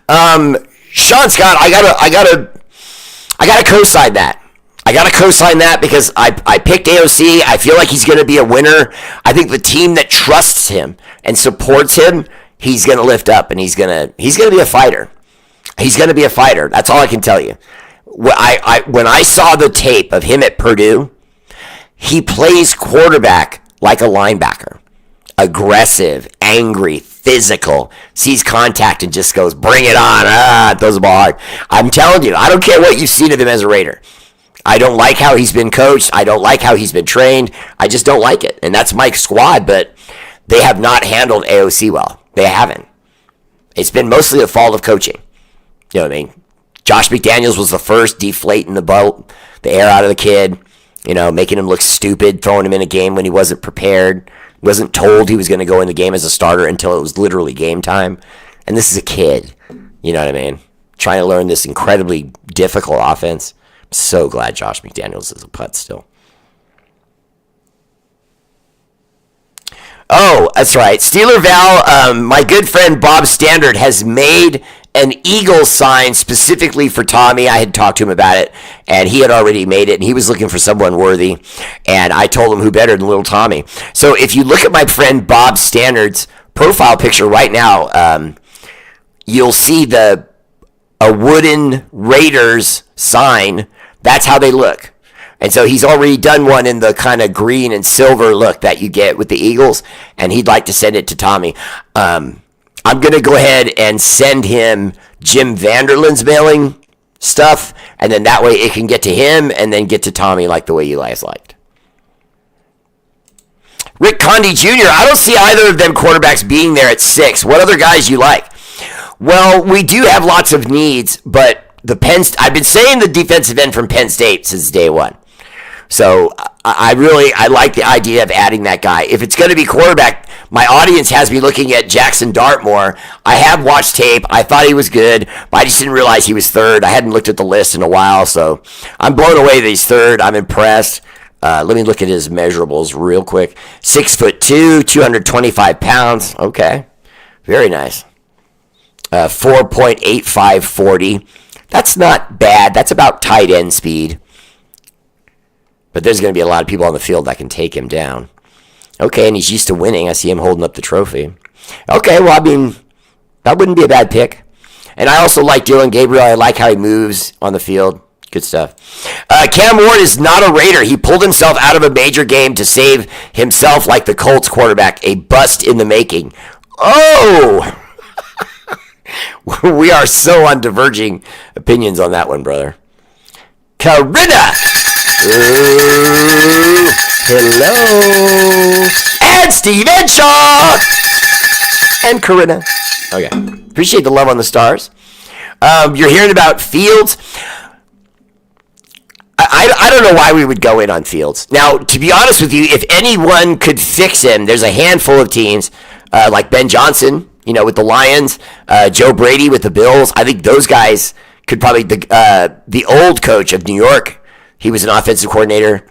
Sean Scott, I gotta co-sign that. I got to co-sign that because I picked AOC. I feel like he's going to be a winner. I think the team that trusts him and supports him, he's going to lift up and he's going to be a fighter. He's going to be a fighter. That's all I can tell you. When I saw the tape of him at Purdue, he plays quarterback like a linebacker. Aggressive, angry, physical, sees contact and just goes, bring it on, throws the ball hard. I'm telling you, I don't care what you've seen of him as a Raider. I don't like how he's been coached. I don't like how he's been trained. I just don't like it. And that's Mike's squad, but they have not handled AOC well. They haven't. It's been mostly the fault of coaching. You know what I mean? Josh McDaniels was the first deflating the air out of the kid, making him look stupid, throwing him in a game when he wasn't prepared, wasn't told he was going to go in the game as a starter until it was literally game time. And this is a kid, you know what I mean? Trying to learn this incredibly difficult offense. So glad Josh McDaniels is a putt still. Oh, that's right. Steeler Val, my good friend Bob Standard has made an eagle sign specifically for Tommy. I had talked to him about it, and he had already made it, and he was looking for someone worthy. And I told him who better than little Tommy. So if you look at my friend Bob Standard's profile picture right now, you'll see a wooden Raiders sign. That's how they look. And so he's already done one in the kind of green and silver look that you get with the Eagles, and he'd like to send it to Tommy. I'm going to go ahead and send him Jim Vanderlin's mailing stuff, and then that way it can get to him and then get to Tommy like the way you guys liked. Rick Conde Jr., I don't see either of them quarterbacks being there at 6. What other guys you like? Well, we do have lots of needs, but I've been saying the defensive end from Penn State since day one. So I like the idea of adding that guy. If it's going to be quarterback, my audience has me looking at Jackson Dartmoor. I have watched tape. I thought he was good, but I just didn't realize he was 3rd. I hadn't looked at the list in a while, so I'm blown away that he's 3rd. I'm impressed. Let me look at his measurables real quick. 6'2", 225 pounds. Okay, very nice. 4.85 40. That's not bad. That's about tight end speed. But there's going to be a lot of people on the field that can take him down. Okay, and he's used to winning. I see him holding up the trophy. Okay, well, I mean, that wouldn't be a bad pick. And I also like Dylan Gabriel. I like how he moves on the field. Good stuff. Cam Ward is not a Raider. He pulled himself out of a major game to save himself like the Colts quarterback. A bust in the making. Oh! We are so on diverging opinions on that one, brother. Corinna! Ooh, hello! And Steve Shaw! And Corinna. Okay. Appreciate the love on the stars. You're hearing about Fields. I don't know why we would go in on Fields. Now, to be honest with you, if anyone could fix him, there's a handful of teams like Ben Johnson, with the Lions, Joe Brady with the Bills. I think those guys could probably, the old coach of New York, he was an offensive coordinator.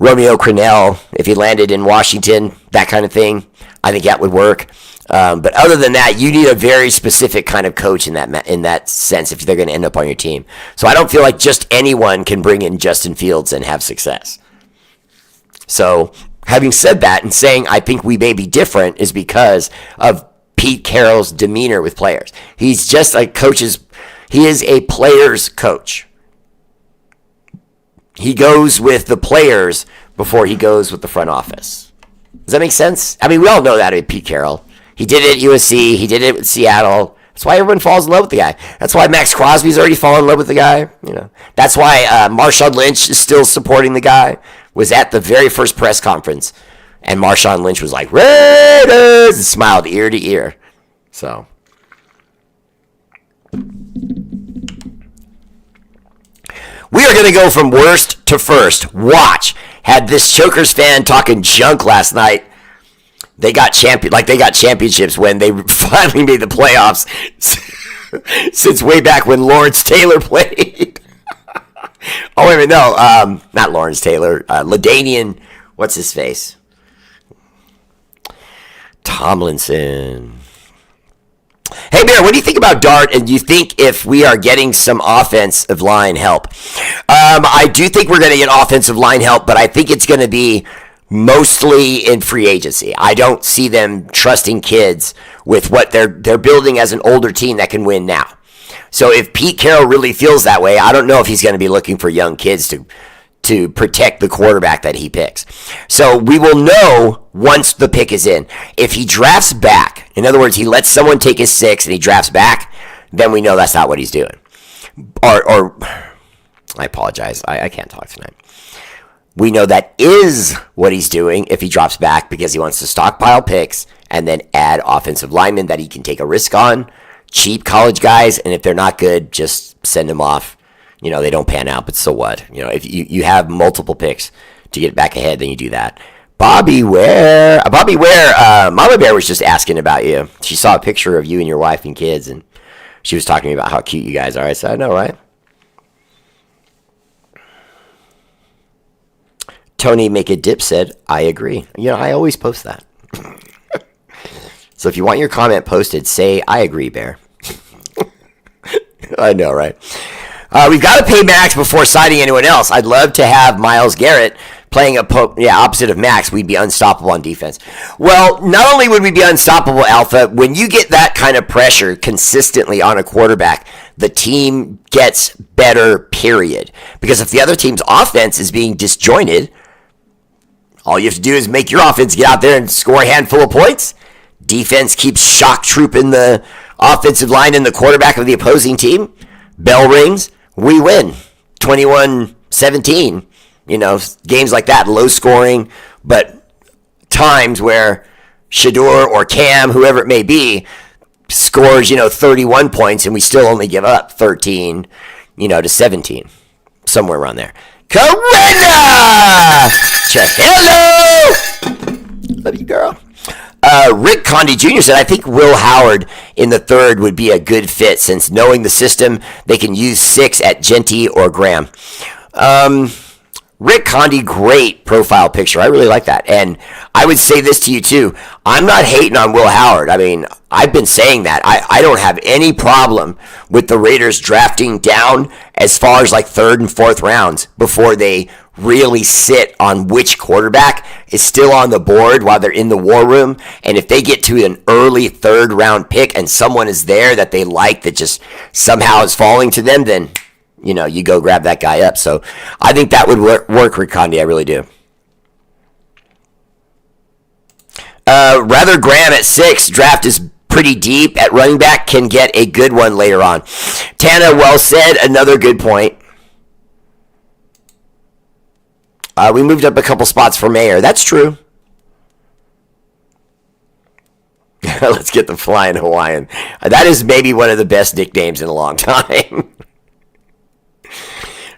Romeo Crennel, if he landed in Washington, that kind of thing. I think that would work. But other than that, you need a very specific kind of coach in that sense if they're going to end up on your team. So I don't feel like just anyone can bring in Justin Fields and have success. So having said that and saying I think we may be different is because of Pete Carroll's demeanor with players. He's just like he is a player's coach. He goes with the players before he goes with the front office. Does that make sense? I mean, we all know that with Pete Carroll. He did it at USC. He did it with Seattle. That's why everyone falls in love with the guy. That's why Max Crosby's already fallen in love with the guy. That's why Marshawn Lynch is still supporting the guy. Was at the very first press conference, and Marshawn Lynch was like, Raiders, and smiled ear to ear. So, we are going to go from worst to first. Watch. Had this Chokers fan talking junk last night. They got championships when they finally made the playoffs since way back when Lawrence Taylor played. Oh, wait a minute, no, not Lawrence Taylor, LaDainian, what's his face? Tomlinson. Hey, Bear, what do you think about Dart, and do you think if we are getting some offensive line help? I do think we're going to get offensive line help, but I think it's going to be mostly in free agency. I don't see them trusting kids with what they're building as an older team that can win now. So if Pete Carroll really feels that way, I don't know if he's going to be looking for young kids to protect the quarterback that he picks. So we will know once the pick is in. If he drafts back, in other words, he lets someone take his 6 and he drafts back, then we know that's not what he's doing. Or I apologize, I can't talk tonight. We know that is what he's doing if he drops back because he wants to stockpile picks and then add offensive linemen that he can take a risk on. Cheap college guys, and if they're not good, just send them off. They don't pan out, but so what? If you have multiple picks to get back ahead, then you do that. Bobby Ware, Mama Bear was just asking about you. She saw a picture of you and your wife and kids, and she was talking about how cute you guys are. I said, I know, right? Tony Make a Dip said, I agree. I always post that. So if you want your comment posted, say, I agree, Bear. I know, right? We've got to pay Max before signing anyone else. I'd love to have Myles Garrett playing opposite of Max. We'd be unstoppable on defense. Well, not only would we be unstoppable, Alpha, when you get that kind of pressure consistently on a quarterback, the team gets better, period. Because if the other team's offense is being disjointed, all you have to do is make your offense get out there and score a handful of points. Defense keeps shock trooping the offensive line and the quarterback of the opposing team. Bell rings. We win. 21-17. Games like that, low scoring, but times where Shador or Cam, whoever it may be, scores, 31 points and we still only give up 13, to 17. Somewhere around there. Coretta! Hello! Love you, girl. Rick Condy Jr. said, I think Will Howard in the 3rd would be a good fit since knowing the system, they can use 6 at Genty or Graham. Rick Condy, great profile picture. I really like that. And I would say this to you, too. I'm not hating on Will Howard. I mean, I've been saying that. I don't have any problem with the Raiders drafting down as far as like 3rd and 4th rounds before they really sit on which quarterback is still on the board while they're in the war room. And if they get to an early 3rd round pick and someone is there that they like that just somehow is falling to them, then you go grab that guy up. So I think that would work, Rick Condy. I really do. Rather Graham at 6. Draft is pretty deep at running back. Can get a good one later on. Tana, well said. Another good point. We moved up a couple spots for mayor. That's true. Let's get the Flying Hawaiian. That is maybe one of the best nicknames in a long time.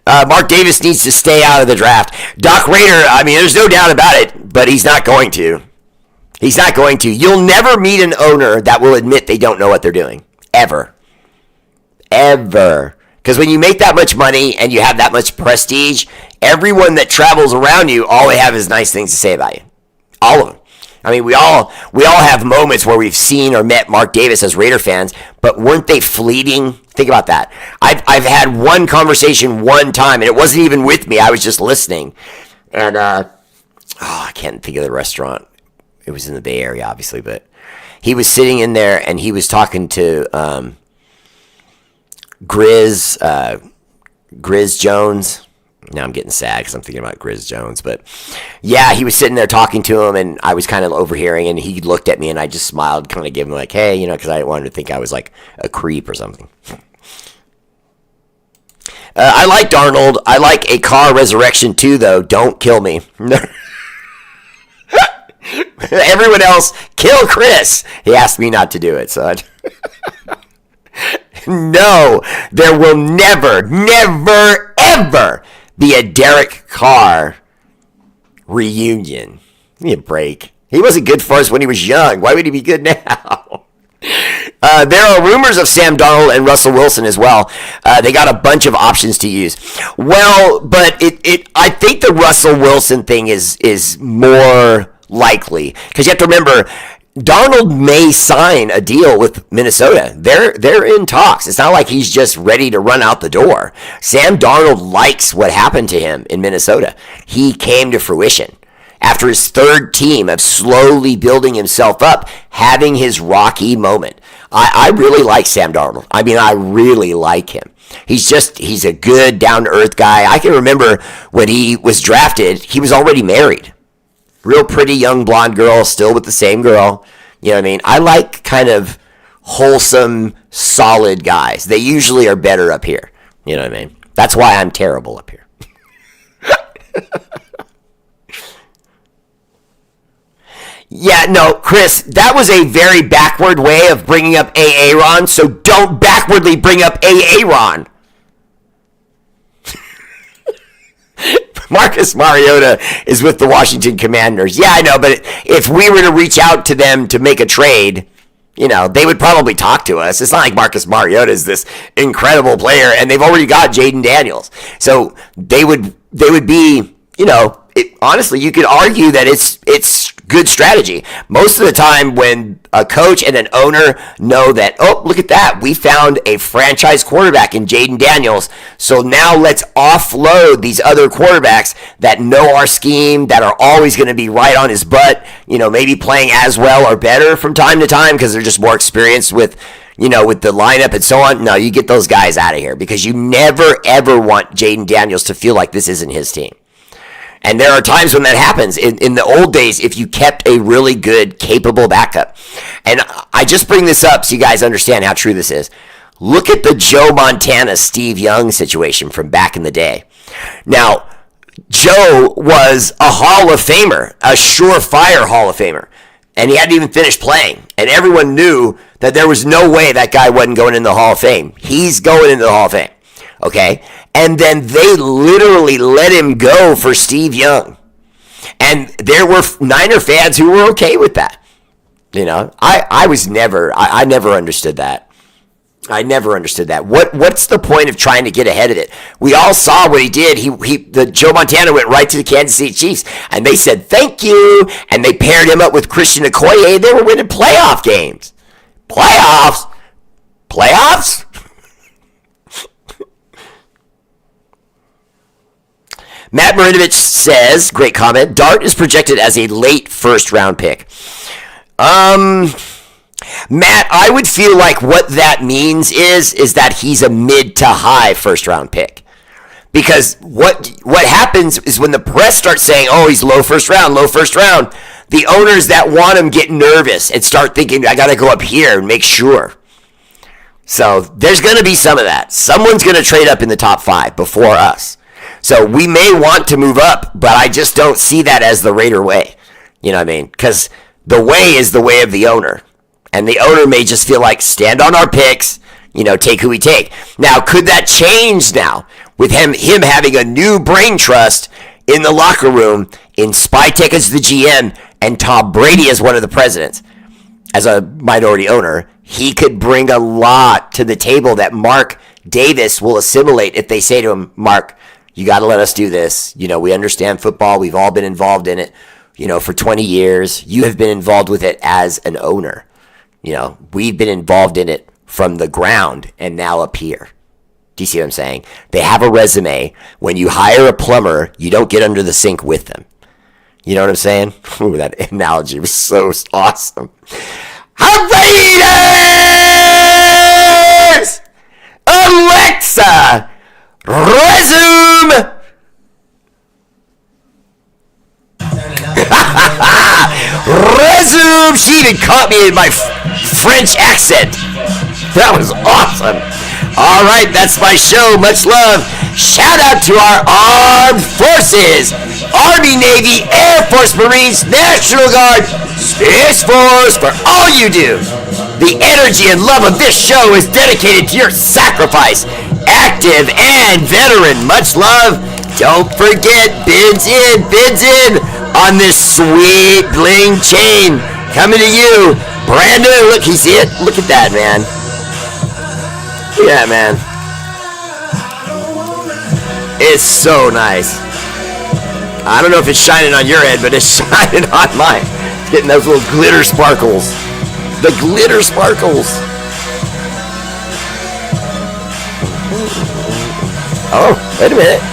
Mark Davis needs to stay out of the draft. Doc Raider, I mean, there's no doubt about it, but he's not going to. He's not going to. You'll never meet an owner that will admit they don't know what they're doing. Ever. Ever. Because when you make that much money and you have that much prestige, everyone that travels around you, all they have is nice things to say about you. All of them. I mean, we all have moments where we've seen or met Mark Davis as Raider fans, but weren't they fleeting? Think about that. I've had one conversation one time, and it wasn't even with me. I was just listening. And, I can't think of the restaurant. It was in the Bay Area, obviously, but he was sitting in there, and he was talking to Grizz Jones. Now I'm getting sad because I'm thinking about Grizz Jones. But, yeah, he was sitting there talking to him, and I was kind of overhearing, and he looked at me, and I just smiled, kind of gave him like, hey, because I didn't want him to think I was like a creep or something. I like Darnold. I like a car resurrection too, though. Don't kill me. Everyone else, kill Chris. He asked me not to do it, so no, there will never, ever be a Derek Carr reunion. Give me a break. He wasn't good for us when he was young. Why would he be good now? There are rumors of Sam Darnold and Russell Wilson as well. They got a bunch of options to use. Well, but I think the Russell Wilson thing is more likely because you have to remember Darnold may sign a deal with Minnesota. They're in talks. It's not like he's just ready to run out the door. Sam Darnold likes what happened to him in Minnesota. He came to fruition after his third team of slowly building himself up, having his rocky moment. I really like Sam Darnold. I mean, I really like him. He's a good, down-to-earth guy. I can remember when he was drafted, he was already married. Real pretty young blonde girl, still with the same girl. You know what I mean? I like kind of wholesome, solid guys. They usually are better up here. You know what I mean? That's why I'm terrible up here. Yeah, no, Chris, that was a very backward way of bringing up Aaron, so don't backwardly bring up Aaron. Marcus Mariota is with the Washington Commanders. Yeah, I know, but if we were to reach out to them to make a trade, they would probably talk to us. It's not like Marcus Mariota is this incredible player, and they've already got Jaden Daniels. So they would be, honestly, you could argue that it's good strategy. Most of the time when a coach and an owner know that, oh, look at that, we found a franchise quarterback in Jaden Daniels, so now let's offload these other quarterbacks that know our scheme, that are always going to be right on his butt, maybe playing as well or better from time to time because they're just more experienced with the lineup and so on. No, you get those guys out of here because you never, ever want Jaden Daniels to feel like this isn't his team. And there are times when that happens. In the old days, if you kept a really good, capable backup. And I just bring this up so you guys understand how true this is. Look at the Joe Montana, Steve Young situation from back in the day. Now, Joe was a Hall of Famer, a surefire Hall of Famer. And he hadn't even finished playing. And everyone knew that there was no way that guy wasn't going in the Hall of Fame. He's going into the Hall of Fame. Okay? And then they literally let him go for Steve Young. And there were Niner fans who were okay with that. I never understood that. I never understood that. What's the point of trying to get ahead of it? We all saw what he did. The Joe Montana went right to the Kansas City Chiefs, and they said, thank you. And they paired him up with Christian Okoye. They were winning playoff games. Playoffs? Matt Marinovich says, great comment, Dart is projected as a late first-round pick. Matt, I would feel like what that means is that he's a mid to high first-round pick. Because what happens is when the press starts saying, oh, he's low first round, the owners that want him get nervous and start thinking, I got to go up here and make sure. So there's going to be some of that. Someone's going to trade up in the top 5 before us. So we may want to move up, but I just don't see that as the Raider way. You know what I mean? Because the way is the way of the owner. And the owner may just feel like, stand on our picks, take who we take. Now, could that change now with him having a new brain trust in the locker room, in Spytek as the GM, and Tom Brady as one of the presidents? As a minority owner, he could bring a lot to the table that Mark Davis will assimilate if they say to him, Mark, You got to let us do this. We understand football. We've all been involved in it, for 20 years. You have been involved with it as an owner. We've been involved in it from the ground and now up here. Do you see what I'm saying? They have a resume. When you hire a plumber, you don't get under the sink with them. You know what I'm saying? Ooh, that analogy was so awesome. R8RBEAR! Alexa, resume. Resume. She even caught me in my French accent. That was awesome. All right, that's my show. Much love. Shout out to our armed forces. Army, Navy, Air Force, Marines, National Guard, Space Force, for all you do. The energy and love of this show is dedicated to your sacrifice. Active and veteran. Much love. Don't forget, bids in on this sweet bling chain. Coming to you. Brandon, look, he's it. Look at that, man. Look at that, man. It's so nice. I don't know if it's shining on your head, but it's shining on mine. It's getting those little glitter sparkles. The glitter sparkles. Oh, wait a minute.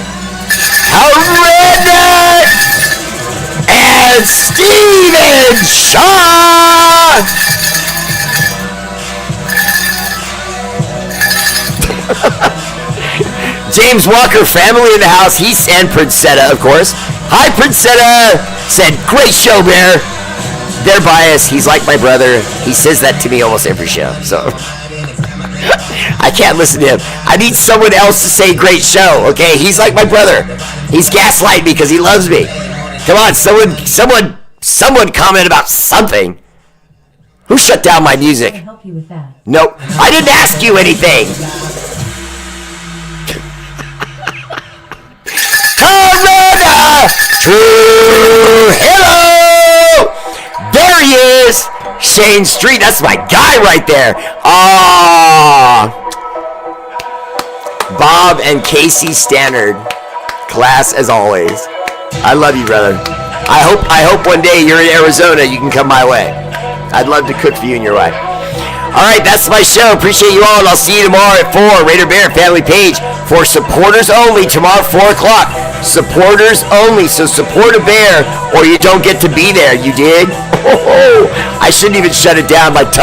Redneck and Steven Shaw. James Walker, family in the house. He's and Princetta, of course. Hi, Princetta. Said, great show, Bear. They're biased. He's like my brother. He says that to me almost every show. So I can't listen to him. I need someone else to say great show. Okay, he's like my brother. He's gaslighting me because he loves me. Come on, someone comment about something. Who shut down my music?
Can I help you with that?
Nope. I didn't ask you anything. Hello! There he is! Shane Street, that's my guy right there. Bob and Casey Stannard. Class as always. I love you, brother. I hope one day you're in Arizona, you can come my way. I'd love to cook for you and your wife. Alright, that's my show. Appreciate you all, and I'll see you tomorrow at 4. R8RBEAR family page for supporters only tomorrow, 4 o'clock. Supporters only, so support a bear or you don't get to be there. You dig? I shouldn't even shut it down. My tongue